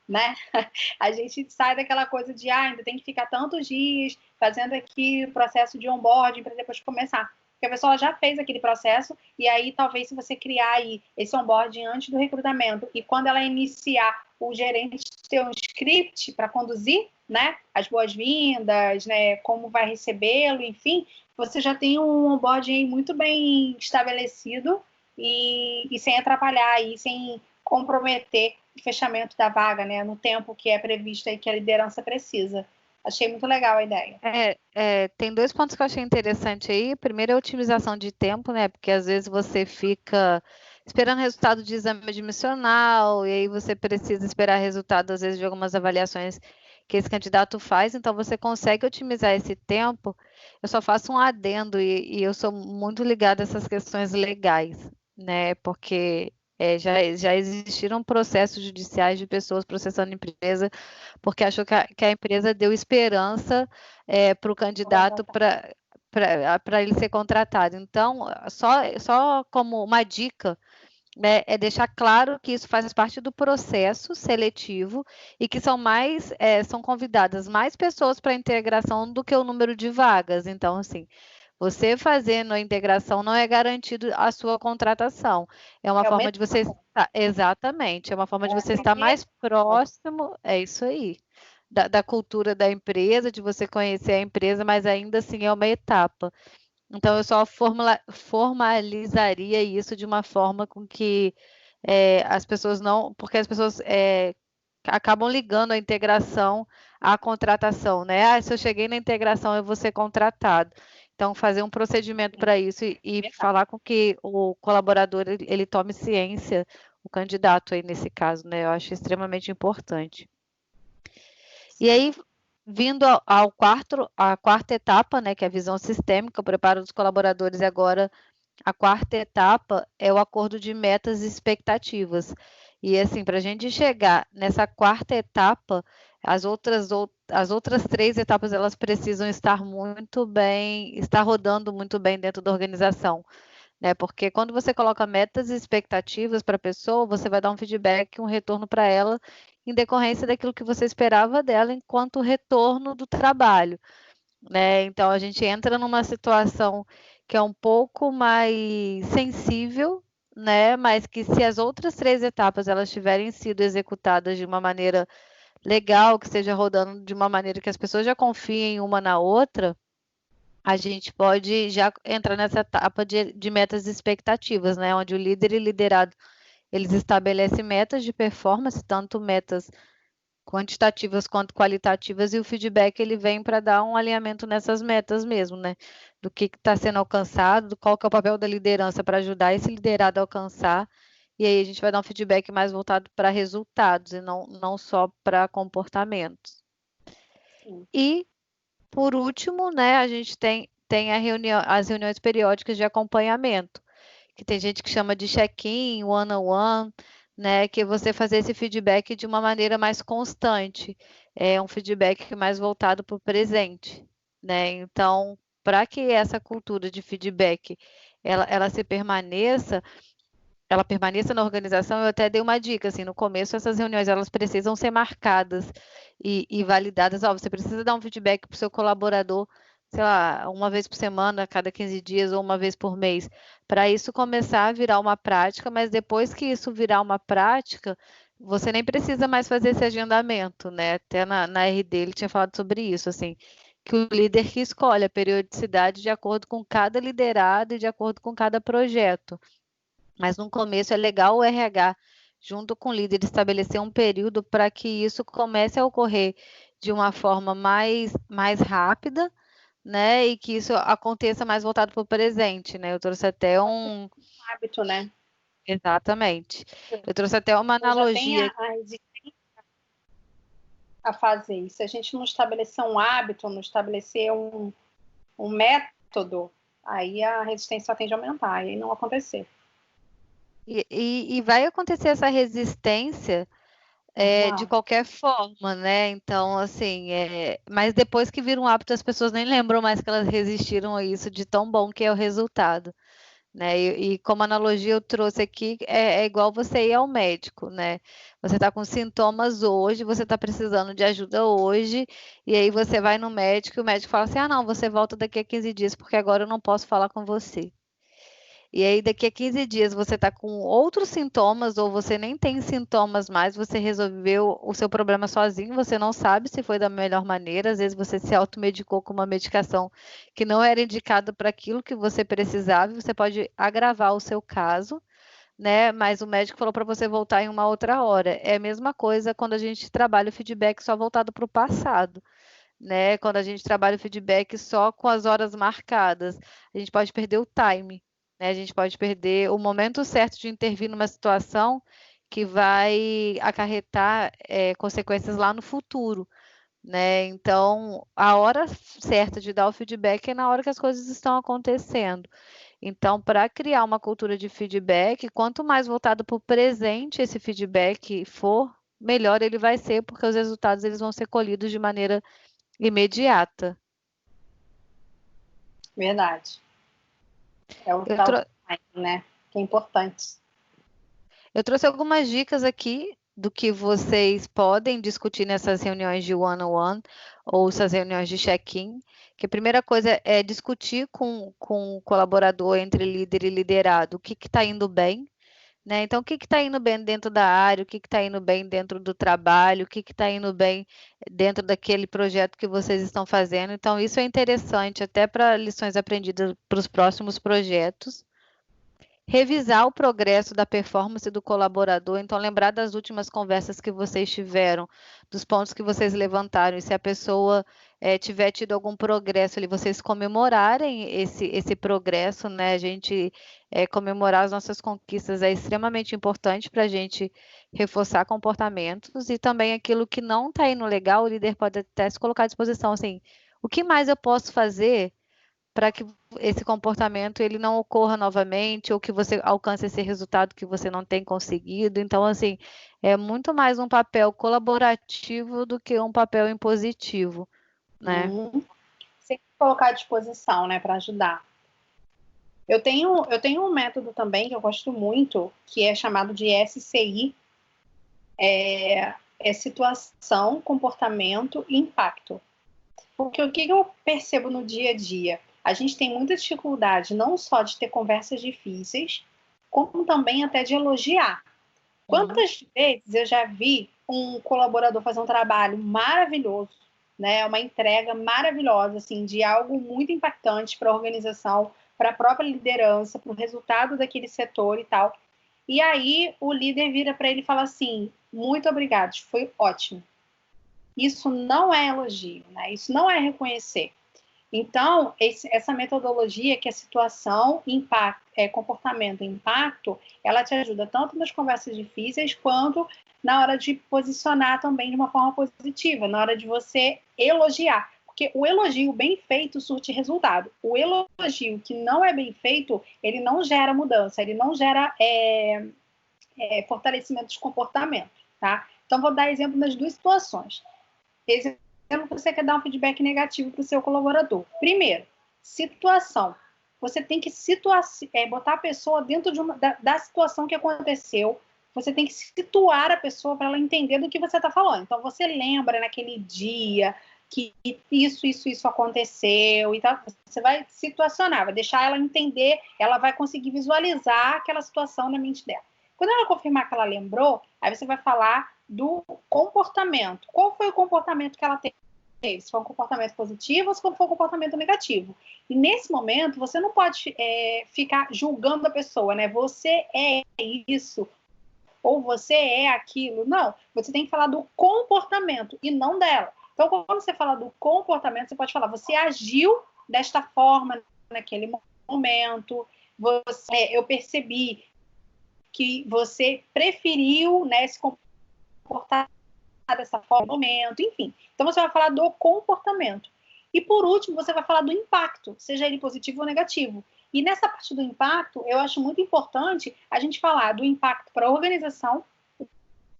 né? A gente sai daquela coisa de ainda tem que ficar tantos dias fazendo aqui o processo de onboarding para depois começar. Porque a pessoa já fez aquele processo, e aí talvez se você criar aí esse onboarding antes do recrutamento, e quando ela iniciar, o gerente ter um script para conduzir, né, as boas-vindas, né, como vai recebê-lo, enfim, você já tem um onboarding muito bem estabelecido e sem atrapalhar e sem comprometer o fechamento da vaga, né, no tempo que é previsto e que a liderança precisa. Achei muito legal a ideia. Tem 2 pontos que eu achei interessante aí. Primeiro é a otimização de tempo, né? Porque às vezes você fica esperando resultado de exame admissional, e aí você precisa esperar resultado, às vezes, de algumas avaliações que esse candidato faz, então você consegue otimizar esse tempo. Eu só faço um adendo, e eu sou muito ligada a essas questões legais, né? Porque já existiram processos judiciais de pessoas processando empresa porque achou que a empresa deu esperança para o candidato para ele ser contratado. Então, só como uma dica, né, é deixar claro que isso faz parte do processo seletivo e que são convidadas mais pessoas para a integração do que o número de vagas. Então, assim, você fazendo a integração não é garantido a sua contratação. É uma forma de você estar, exatamente, é uma forma de você estar mais próximo, é isso aí, da cultura da empresa, de você conhecer a empresa, mas ainda assim é uma etapa. Então, eu só formalizaria isso de uma forma com que as pessoas não. Porque as pessoas acabam ligando a integração à contratação, né? Ah, se eu cheguei na integração, eu vou ser contratado. Então, fazer um procedimento para isso e falar com que o colaborador ele tome ciência, o candidato aí nesse caso, né? Eu acho extremamente importante. E aí, vindo à quarta etapa, né, que é a visão sistêmica, o preparo dos colaboradores, e agora a quarta etapa é o acordo de metas e expectativas. E assim, para a gente chegar nessa quarta etapa, as outras 3 etapas elas precisam estar muito bem, estar rodando muito bem dentro da organização, né? Porque quando você coloca metas e expectativas para a pessoa, você vai dar um feedback, um retorno para ela, em decorrência daquilo que você esperava dela enquanto retorno do trabalho, né? Então a gente entra numa situação que é um pouco mais sensível, né? Mas que se as outras 3 etapas elas tiverem sido executadas de uma maneira legal, que esteja rodando de uma maneira que as pessoas já confiem uma na outra, a gente pode já entrar nessa etapa de metas e expectativas, né? Onde o líder e liderado eles estabelecem metas de performance, tanto metas quantitativas quanto qualitativas, e o feedback ele vem para dar um alinhamento nessas metas mesmo, né? Do que está sendo alcançado, qual que é o papel da liderança para ajudar esse liderado a alcançar, e aí a gente vai dar um feedback mais voltado para resultados e não só para comportamentos. Sim. E, por último, né, a gente tem as reuniões periódicas de acompanhamento, que tem gente que chama de check-in, one-on-one, né, que você fazer esse feedback de uma maneira mais constante, é um feedback mais voltado para o presente, né? Então, para que essa cultura de feedback ela permaneça na organização, eu até dei uma dica, assim, no começo essas reuniões elas precisam ser marcadas e validadas. Ó, você precisa dar um feedback para o seu colaborador, sei lá, uma vez por semana, a cada 15 dias ou uma vez por mês, para isso começar a virar uma prática, mas depois que isso virar uma prática, você nem precisa mais fazer esse agendamento, né? Até na RD ele tinha falado sobre isso, assim, que o líder que escolhe a periodicidade de acordo com cada liderado e de acordo com cada projeto. Mas no começo é legal o RH, junto com o líder, estabelecer um período para que isso comece a ocorrer de uma forma mais rápida, né? E que isso aconteça mais voltado para o presente, né? Eu trouxe até um hábito, né? Exatamente. Eu trouxe até uma analogia. A fazer isso. Se a gente não estabelecer um hábito, não estabelecer um método, aí a resistência só tende a aumentar, aí não acontecer. E vai acontecer essa resistência de qualquer forma, né? Então, assim, mas depois que vira um hábito, as pessoas nem lembram mais que elas resistiram a isso, de tão bom que é o resultado, né? E como analogia eu trouxe aqui, é igual você ir ao médico, né? Você está com sintomas hoje, você está precisando de ajuda hoje, e aí você vai no médico e o médico fala assim: ah, não, você volta daqui a 15 dias, porque agora eu não posso falar com você. E aí, daqui a 15 dias, você está com outros sintomas, ou você nem tem sintomas mais, você resolveu o seu problema sozinho, você não sabe se foi da melhor maneira, às vezes você se automedicou com uma medicação que não era indicada para aquilo que você precisava, e você pode agravar o seu caso, né? Mas o médico falou para você voltar em uma outra hora. É a mesma coisa quando a gente trabalha o feedback só voltado para o passado, né? Quando a gente trabalha o feedback só com as horas marcadas, a gente pode perder o time, né? A gente pode perder o momento certo de intervir numa situação que vai acarretar consequências lá no futuro, né? Então, a hora certa de dar o feedback é na hora que as coisas estão acontecendo. Então, para criar uma cultura de feedback, quanto mais voltado para o presente esse feedback for, melhor ele vai ser, porque os resultados eles vão ser colhidos de maneira imediata. Verdade. É o tal do time, né? Que é importante. Eu trouxe algumas dicas aqui do que vocês podem discutir nessas reuniões de one-on-one ou essas reuniões de check-in, que a primeira coisa é discutir com o colaborador entre líder e liderado o que está indo bem, né? Então, o que está indo bem dentro da área, o que está indo bem dentro do trabalho, o que está indo bem dentro daquele projeto que vocês estão fazendo. Então, isso é interessante até para lições aprendidas para os próximos projetos. Revisar o progresso da performance do colaborador, então lembrar das últimas conversas que vocês tiveram, dos pontos que vocês levantaram, e se a pessoa tiver tido algum progresso ali, vocês comemorarem esse progresso, né? A gente comemorar as nossas conquistas é extremamente importante para a gente reforçar comportamentos, e também aquilo que não está indo legal, o líder pode até se colocar à disposição, assim, o que mais eu posso fazer para que esse comportamento ele não ocorra novamente, ou que você alcance esse resultado que você não tem conseguido. Então, assim, é muito mais um papel colaborativo do que um papel impositivo, né? Sempre colocar à disposição, né, para ajudar. Eu tenho um método também que eu gosto muito, que é chamado de SCI, é situação, comportamento e impacto. Porque o que eu percebo no dia a dia? A gente tem muita dificuldade não só de ter conversas difíceis, como também até de elogiar. Quantas vezes eu já vi um colaborador fazer um trabalho maravilhoso, né, uma entrega maravilhosa, assim, de algo muito impactante para a organização, para a própria liderança, para o resultado daquele setor e tal. E aí o líder vira para ele e fala assim: muito obrigado, foi ótimo. Isso não é elogio, né? Isso não é reconhecer. Então, essa metodologia que é situação, impacto, comportamento e impacto, ela te ajuda tanto nas conversas difíceis quanto na hora de posicionar também de uma forma positiva, na hora de você elogiar. Porque o elogio bem feito surte resultado. O elogio que não é bem feito, ele não gera mudança, ele não gera fortalecimento de comportamento, tá? Então, vou dar exemplo das duas situações. Exemplo, você quer dar um feedback negativo para o seu colaborador. Primeiro, situação. Você tem que botar a pessoa dentro da situação que aconteceu. Você tem que situar a pessoa para ela entender do que você está falando. Então, você lembra naquele dia que isso aconteceu e tal. Você vai situacionar, vai deixar ela entender, ela vai conseguir visualizar aquela situação na mente dela. Quando ela confirmar que ela lembrou, aí você vai falar do comportamento. Qual foi o comportamento que ela teve? Se foi um comportamento positivo ou se foi um comportamento negativo. E nesse momento, você não pode ficar julgando a pessoa, né? Você é isso ou você é aquilo. Não, você tem que falar do comportamento e não dela. Então, quando você fala do comportamento, você pode falar: você agiu desta forma naquele momento, eu percebi que você preferiu, né, se comportar dessa forma no momento, enfim. Então, você vai falar do comportamento. E, por último, você vai falar do impacto, seja ele positivo ou negativo. E nessa parte do impacto, eu acho muito importante a gente falar do impacto para a organização,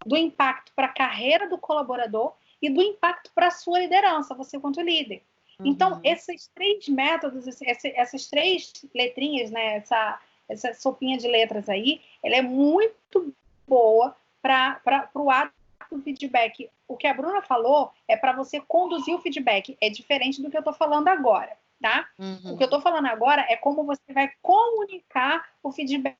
do impacto para a carreira do colaborador e do impacto para a sua liderança, você quanto líder. Então, esses três métodos, essas três letrinhas, né, essa sopinha de letras aí, ela é muito boa para o ato do feedback. O que a Bruna falou é para você conduzir o feedback. É diferente do que eu estou falando agora, tá? O que eu estou falando agora é como você vai comunicar o feedback.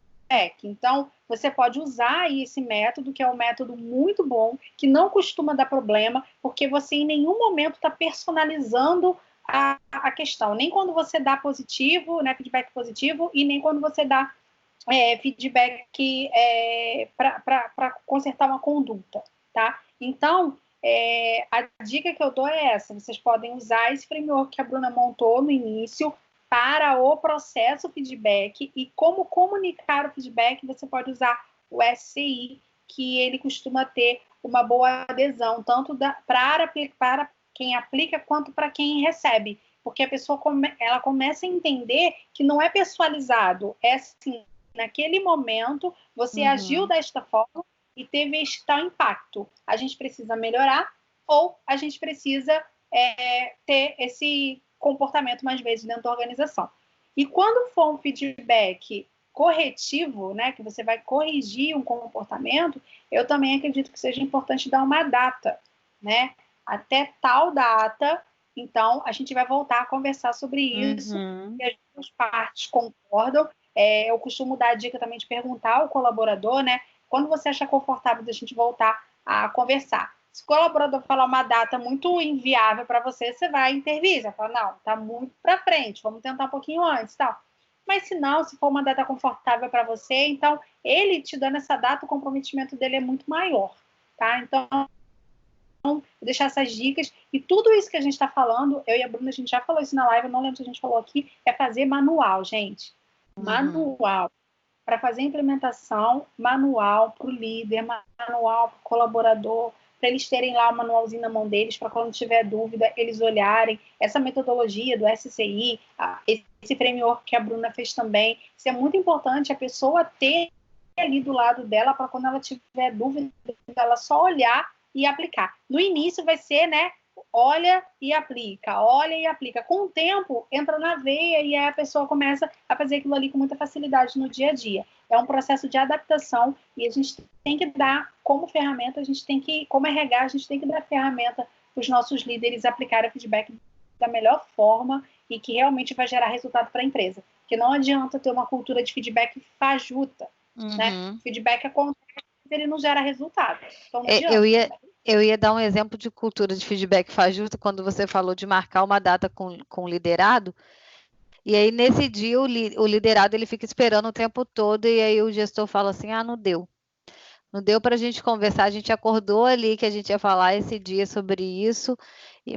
Então, você pode usar esse método, que é um método muito bom, que não costuma dar problema, porque você em nenhum momento está personalizando a questão. Nem quando você dá positivo, né, feedback positivo, e nem quando você dá feedback para consertar uma conduta, tá? Então, a dica que eu dou é essa. Vocês podem usar esse framework que a Bruna montou no início para o processo feedback, e como comunicar o feedback, você pode usar o SCI, que ele costuma ter uma boa adesão, tanto para quem aplica quanto para quem recebe, porque a pessoa ela começa a entender que não é pessoalizado, é assim, naquele momento você agiu desta forma e teve este tal impacto. A gente precisa melhorar ou a gente precisa ter esse comportamento mais vezes dentro da organização. E quando for um feedback corretivo, né, que você vai corrigir um comportamento, eu também acredito que seja importante dar uma data, né? Até tal data, então a gente vai voltar a conversar sobre isso, e as duas partes concordam. Eu costumo dar a dica também de perguntar ao colaborador, né? Quando você achar confortável da gente voltar a conversar. Se o colaborador falar uma data muito inviável para você, você vai intervir. Você vai falar, não, tá muito para frente, vamos tentar um pouquinho antes, tal. Mas se não, se for uma data confortável para você, então ele te dando essa data, o comprometimento dele é muito maior, tá? Então, vou deixar essas dicas. E tudo isso que a gente está falando, eu e a Bruna, a gente já falou isso na live, eu não lembro se a gente falou aqui, é fazer manual, gente. Manual. Para fazer a implementação, manual para o líder, manual para o colaborador, para eles terem lá o manualzinho na mão deles, para quando tiver dúvida, eles olharem. Essa metodologia do SCI, esse framework que a Bruna fez também, isso é muito importante, a pessoa ter ali do lado dela, para quando ela tiver dúvida, ela só olhar e aplicar. No início vai ser, né, olha e aplica, olha e aplica. Com o tempo, entra na veia e aí a pessoa começa a fazer aquilo ali com muita facilidade no dia a dia. É um processo de adaptação e a gente tem que dar como ferramenta, a gente tem que, como RH, a gente tem que dar ferramenta para os nossos líderes aplicarem o feedback da melhor forma e que realmente vai gerar resultado para a empresa. Porque não adianta ter uma cultura de feedback fajuta, né? O feedback acontece, ele não gera resultado. Então não adianta. Eu ia dar um exemplo de cultura de feedback fajuta quando você falou de marcar uma data com o liderado, e aí nesse dia o liderado ele fica esperando o tempo todo, e aí o gestor fala assim, não deu. Não deu para a gente conversar, a gente acordou ali que a gente ia falar esse dia sobre isso,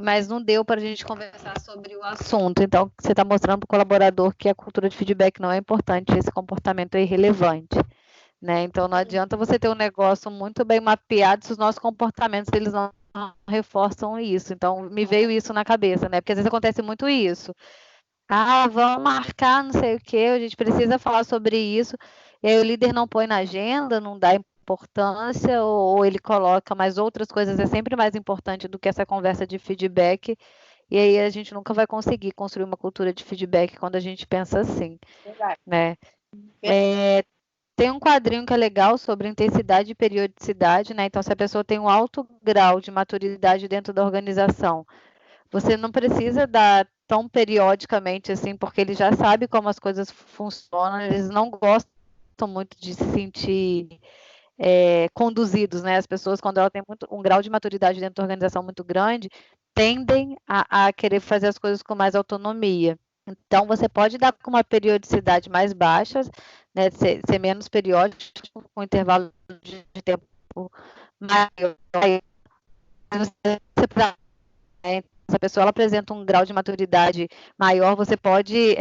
mas não deu para a gente conversar sobre o assunto. Então, você está mostrando para o colaborador que a cultura de feedback não é importante, esse comportamento é irrelevante. Né? Então, não adianta você ter um negócio muito bem mapeado se os nossos comportamentos eles não reforçam isso. Então, me veio isso na cabeça, né? Porque às vezes acontece muito isso. Vamos marcar não sei o quê, a gente precisa falar sobre isso, e aí o líder não põe na agenda, não dá importância, ou ele coloca, mas outras coisas é sempre mais importante do que essa conversa de feedback, e aí a gente nunca vai conseguir construir uma cultura de feedback quando a gente pensa assim. Verdade. Né? Tem um quadrinho que é legal sobre intensidade e periodicidade, né? Então, se a pessoa tem um alto grau de maturidade dentro da organização, você não precisa dar tão periodicamente assim, porque ele já sabe como as coisas funcionam, eles não gostam muito de se sentir conduzidos, né? As pessoas, quando ela tem um grau de maturidade dentro da organização muito grande, tendem a querer fazer as coisas com mais autonomia. Então, você pode dar com uma periodicidade mais baixa, né, ser menos periódico, com intervalo de tempo maior. Se a pessoa ela apresenta um grau de maturidade maior, você pode,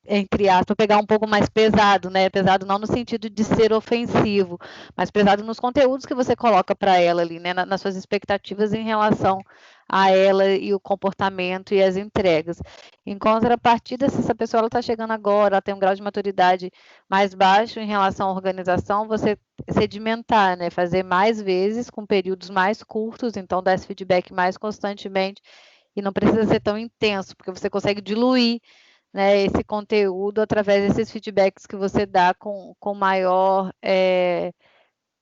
entre aspas, pegar um pouco mais pesado, né? Pesado não no sentido de ser ofensivo, mas pesado nos conteúdos que você coloca para ela ali, né? Nas suas expectativas em relação a ela e o comportamento e as entregas. Em contrapartida, se essa pessoa está chegando agora, ela tem um grau de maturidade mais baixo em relação à organização, você sedimentar, né? Fazer mais vezes com períodos mais curtos, então dar esse feedback mais constantemente, e não precisa ser tão intenso, porque você consegue diluir né, esse conteúdo através desses feedbacks que você dá com maior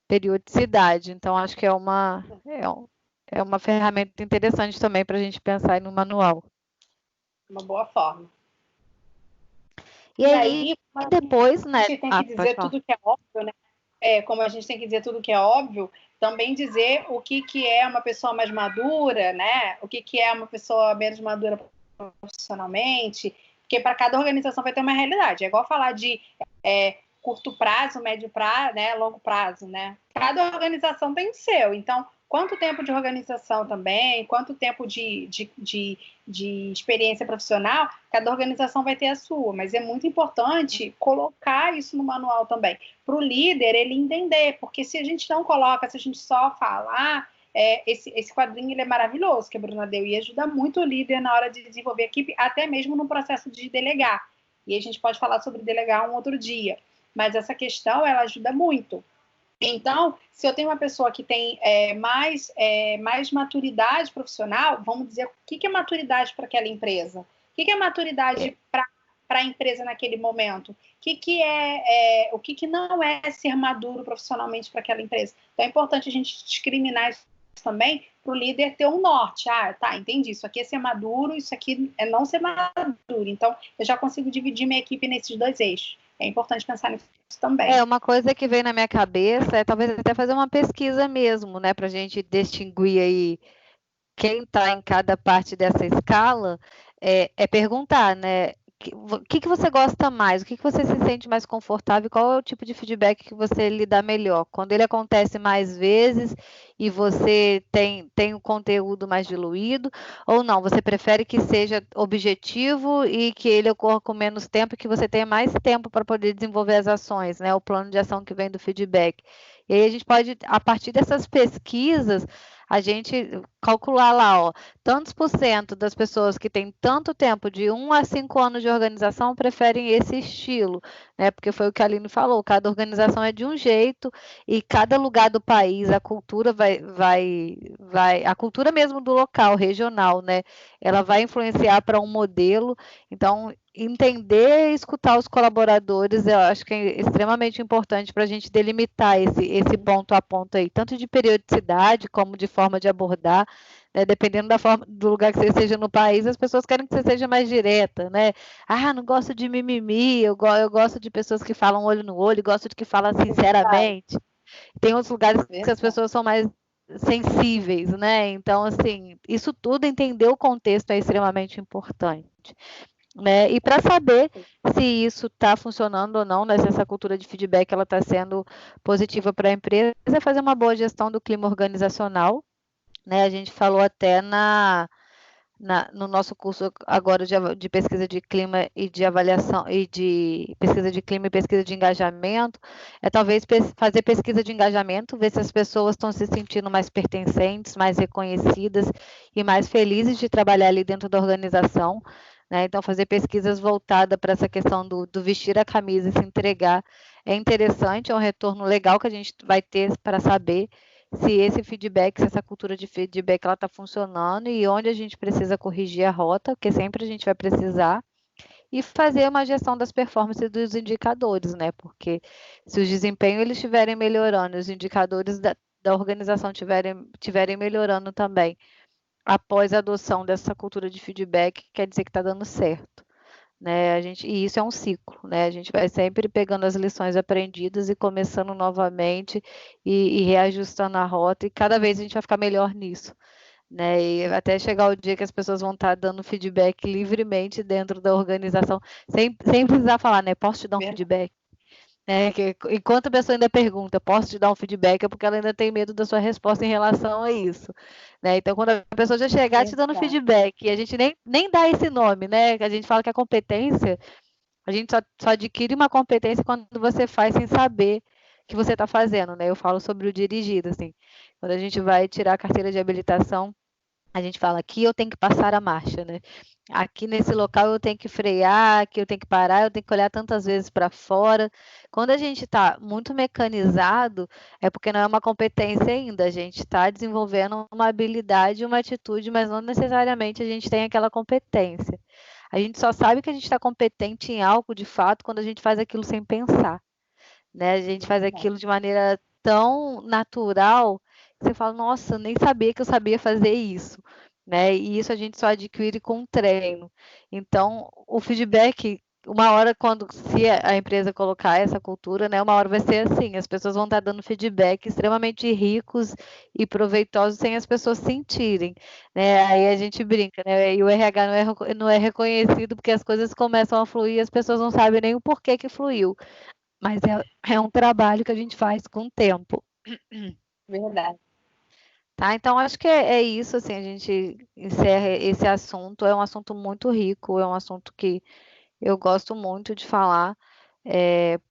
periodicidade. Então, acho que é uma ferramenta interessante também para a gente pensar aí no manual. Uma boa forma. E aí, depois, né? A gente tem que dizer tudo que é óbvio, né? Como a gente tem que dizer tudo que é óbvio, também dizer o que é uma pessoa mais madura, né? O que é uma pessoa menos madura profissionalmente, porque para cada organização vai ter uma realidade. É igual falar de curto prazo, médio prazo, né? Longo prazo, né? Cada organização tem o seu. Então, quanto tempo de organização também, quanto tempo de experiência profissional, cada organização vai ter a sua, mas é muito importante colocar isso no manual também, para o líder ele entender, porque se a gente não coloca, se a gente só falar, esse quadrinho ele é maravilhoso, que a Bruna deu, e ajuda muito o líder na hora de desenvolver a equipe, até mesmo no processo de delegar, e a gente pode falar sobre delegar um outro dia, mas essa questão, ela ajuda muito. Então, se eu tenho uma pessoa que tem mais maturidade profissional, vamos dizer, o que é maturidade para aquela empresa? O que é maturidade para a empresa naquele momento? O que não é ser maduro profissionalmente para aquela empresa? Então, é importante a gente discriminar isso também para o líder ter um norte. Ah, tá, entendi. Isso aqui é ser maduro, isso aqui é não ser maduro. Então, eu já consigo dividir minha equipe nesses dois eixos. É importante pensar nisso também. Uma coisa que vem na minha cabeça é talvez até fazer uma pesquisa mesmo, né, para a gente distinguir aí quem está em cada parte dessa escala, perguntar, né, o que você gosta mais, o que você se sente mais confortável, qual é o tipo de feedback que você lida melhor. Quando ele acontece mais vezes e você tem um conteúdo mais diluído, ou não, você prefere que seja objetivo e que ele ocorra com menos tempo e que você tenha mais tempo para poder desenvolver as ações, né, o plano de ação que vem do feedback. E aí a gente pode, a partir dessas pesquisas, a gente calcular lá, ó, tantos por cento das pessoas que têm tanto tempo, de 1 a 5 anos de organização, preferem esse estilo, né? Porque foi o que a Aline falou, cada organização é de um jeito e cada lugar do país, a cultura a cultura mesmo do local, regional, né? Ela vai influenciar para um modelo, então entender e escutar os colaboradores, eu acho que é extremamente importante para a gente delimitar esse ponto a ponto aí, tanto de periodicidade como de forma de abordar, né? Dependendo do lugar que você esteja no país, as pessoas querem que você seja mais direta, né? Ah, não gosto de mimimi, eu gosto de pessoas que falam olho no olho, gosto de que falam sinceramente. Tem outros lugares que as pessoas são mais sensíveis, né? Então, assim, isso tudo, entender o contexto é extremamente importante. Né? E para saber se isso está funcionando ou não, né? Se essa cultura de feedback ela está sendo positiva para a empresa, é fazer uma boa gestão do clima organizacional. Né? A gente falou até no nosso curso agora de pesquisa de clima e de avaliação e de pesquisa de clima e pesquisa de engajamento, talvez fazer pesquisa de engajamento, ver se as pessoas estão se sentindo mais pertencentes, mais reconhecidas e mais felizes de trabalhar ali dentro da organização. Né? Então, fazer pesquisas voltadas para essa questão do vestir a camisa e se entregar é interessante, é um retorno legal que a gente vai ter para saber se esse feedback, se essa cultura de feedback ela está funcionando e onde a gente precisa corrigir a rota, porque sempre a gente vai precisar, e fazer uma gestão das performances dos indicadores, né? Porque se os desempenhos eles estiverem melhorando, os indicadores da organização tiverem melhorando também, após a adoção dessa cultura de feedback, quer dizer que está dando certo. Né, e isso é um ciclo, né? A gente vai sempre pegando as lições aprendidas e começando novamente e reajustando a rota, e cada vez a gente vai ficar melhor nisso. Né? E até chegar o dia que as pessoas vão estar dando feedback livremente dentro da organização, sem precisar falar, né? Posso te dar um feedback? Que, enquanto a pessoa ainda pergunta, posso te dar um feedback, é porque ela ainda tem medo da sua resposta em relação a isso. Né? Então, quando a pessoa já chegar te dando feedback, e a gente nem dá esse nome, né? A gente fala que a competência, a gente só adquire uma competência quando você faz sem saber que você está fazendo, né? Eu falo sobre o dirigido, assim. Quando a gente vai tirar a carteira de habilitação, a gente fala, aqui eu tenho que passar a marcha, né? Aqui nesse local eu tenho que frear, aqui eu tenho que parar, eu tenho que olhar tantas vezes para fora. Quando a gente está muito mecanizado, é porque não é uma competência ainda, a gente está desenvolvendo uma habilidade, uma atitude, mas não necessariamente a gente tem aquela competência. A gente só sabe que a gente está competente em algo, de fato, quando a gente faz aquilo sem pensar, né? A gente faz aquilo de maneira tão natural que você fala, nossa, nem sabia que eu sabia fazer isso, né? E isso a gente só adquire com treino. Então, o feedback, uma hora se a empresa colocar essa cultura, né, uma hora vai ser assim, as pessoas vão estar dando feedback extremamente ricos e proveitosos sem as pessoas sentirem, né? Aí a gente brinca, né? E o RH não é reconhecido porque as coisas começam a fluir e as pessoas não sabem nem o porquê que fluiu. Mas é um trabalho que a gente faz com o tempo. Verdade. Tá? Então, acho que é isso, assim, a gente encerra esse assunto. É um assunto muito rico, é um assunto que eu gosto muito de falar,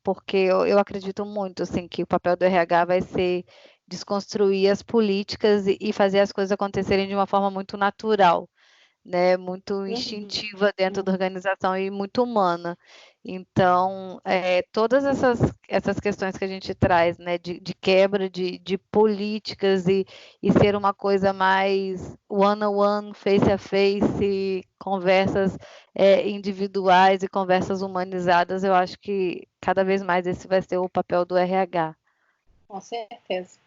porque eu acredito muito, assim, que o papel do RH vai ser desconstruir as políticas e fazer as coisas acontecerem de uma forma muito natural, né, muito instintiva dentro da organização e muito humana. Então, todas essas questões que a gente traz, né, de quebra de políticas e ser uma coisa mais one-on-one, face-a-face, conversas individuais e conversas humanizadas, eu acho que cada vez mais esse vai ser o papel do RH. Com certeza.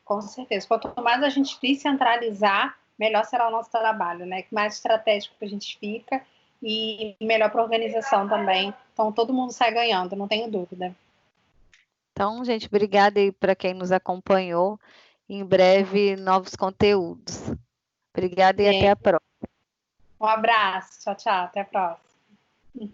Com certeza. Quanto mais a gente descentralizar, melhor será o nosso trabalho, né? Mais estratégico que a gente fica e melhor para a organização também. Então, todo mundo sai ganhando, não tenho dúvida. Então, gente, obrigada aí para quem nos acompanhou. Em breve, novos conteúdos. Obrigada e até a próxima. Um abraço. Tchau, tchau. Até a próxima.